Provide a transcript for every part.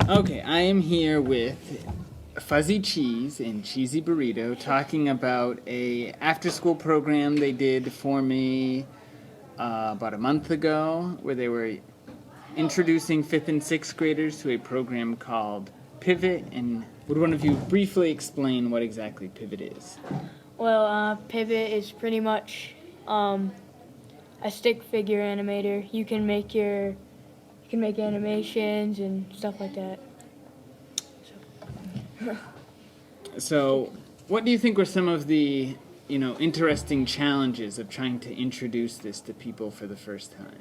Okay, I am here with Fuzzy Cheese and Cheesy Burrito talking about a after-school program they did for me about a month ago, where they were introducing 5th and 6th graders to a program called Pivot. And would one of you briefly explain what exactly Pivot is? Well, Pivot is pretty much a stick figure animator. You can make animations and stuff like that. So, what do you think were some of the, interesting challenges of trying to introduce this to people for the first time?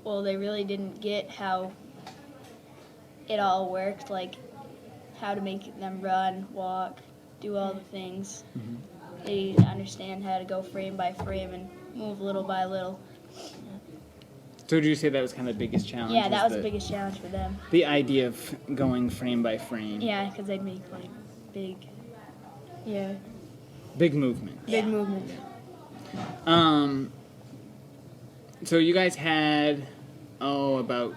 Well, they really didn't get how it all worked, like how to make them run, walk, do all the things. Mm-hmm. They didn't understand how to go frame by frame and move little by little. So would you say that was kind of the biggest challenge? Yeah, that was the biggest challenge for them. The idea of going frame by frame. Yeah, because they'd make like big Movement. Big movement. So you guys had, about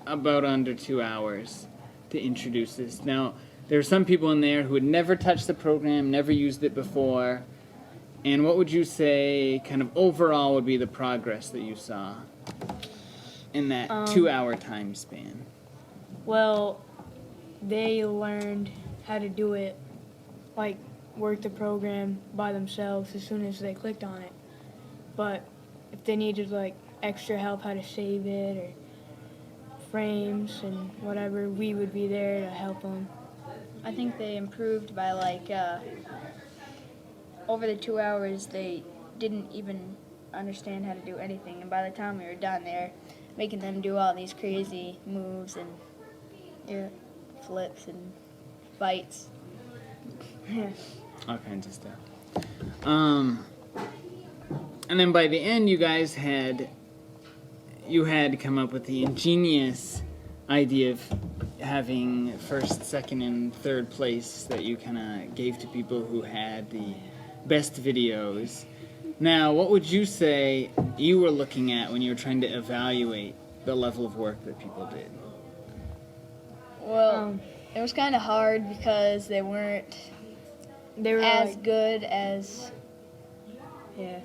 under 2 hours to introduce this. Now, there were some people in there who had never touched the program, never used it before. And what would you say, kind of overall, would be the progress that you saw in that 2-hour time span? Well, they learned how to do it, like work the program by themselves as soon as they clicked on it. But if they needed like extra help how to save it or frames and whatever, we would be there to help them. I think they improved by over the 2 hours, they didn't even understand how to do anything. And by the time we were done, they're making them do all these crazy moves and flips and bites. All kinds of stuff. And then by the end, you guys had come up with the ingenious idea of having first, second, and third place that you kind of gave to people who had the best videos. Now, what would you say you were looking at when you were trying to evaluate the level of work that people did? Well, it was kind of hard because they were as good as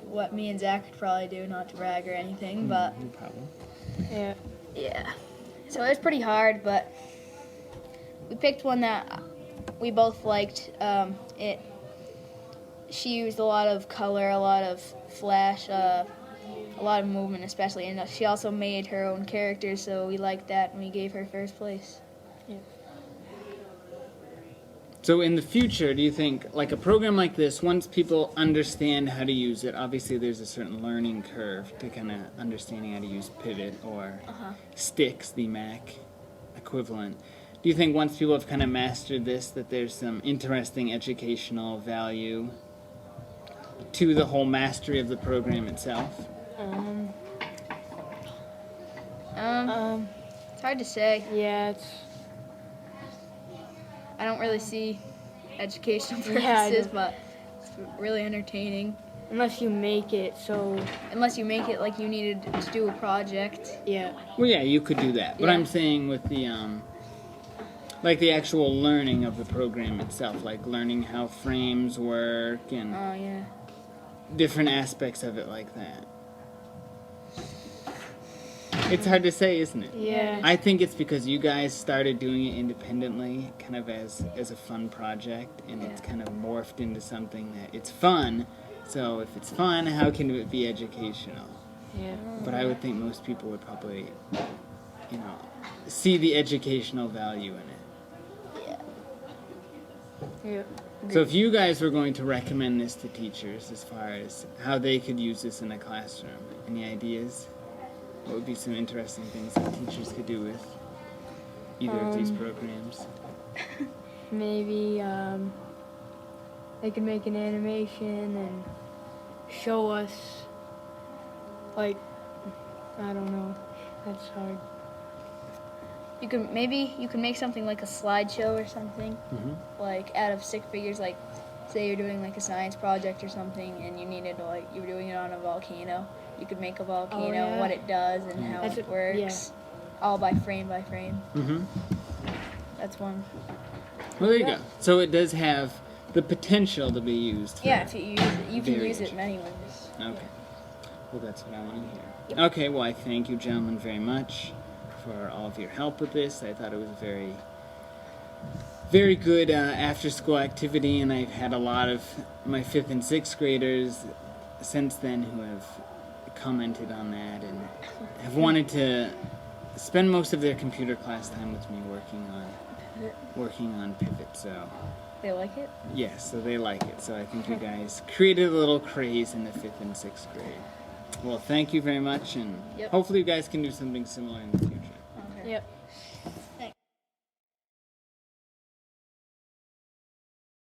what me and Zach could probably do, not to brag or anything, but No problem. yeah. So it was pretty hard, but we picked one that we both liked. She used a lot of color, a lot of flash, a lot of movement especially, and she also made her own characters, so we liked that, and we gave her first place. So in the future, do you think, like a program like this, once people understand how to use it, obviously there's a certain learning curve to kind of understanding how to use Pivot or Stix, the Mac equivalent. Do you think once people have kind of mastered this, that there's some interesting educational value to the whole mastery of the program itself? It's hard to say. Yeah, I don't really see educational purposes, Yeah, but it's really entertaining. unless you make it so, Unless you make it like you needed to do a project. yeah. Well, yeah, you could do that. But Yeah. I'm saying with the, like the actual learning of the program itself, like learning how frames work and Oh, yeah. different aspects of it like that. It's hard to say, isn't it? Yeah. I think it's because you guys started doing it independently, kind of as a fun project, and it's kind of morphed into something that it's fun. So if it's fun, how can it be educational? Yeah. But I would think most people would probably, see the educational value in it. Yeah. So if you guys were going to recommend this to teachers as far as how they could use this in a classroom, any ideas? What would be some interesting things that teachers could do with either of these programs? Maybe they could make an animation and show us, like, I don't know, that's hard. You can make something like a slideshow or something, like out of stick figures. Like, say you're doing like a science project or something, and you were doing it on a volcano. You could make a volcano, yeah. what it does, and how it works. all by frame by frame. Mm-hmm. That's one. Well, there you Yeah. go. So it does have the potential to be used. For Yeah, if you use it, you can use it variation. many ways. Okay. Well, that's what I want to hear. Okay, well, I thank you, gentlemen, very much for all of your help with this. I thought it was a very, very good after-school activity, and I've had a lot of my 5th and 6th graders since then who have commented on that and have wanted to spend most of their computer class time with me working on Pivot. So, They like it? yes, so they like it. So I think you guys created a little craze in the 5th and 6th grade. Well, thank you very much, and Yep. hopefully you guys can do something similar in the future. Okay. Yep.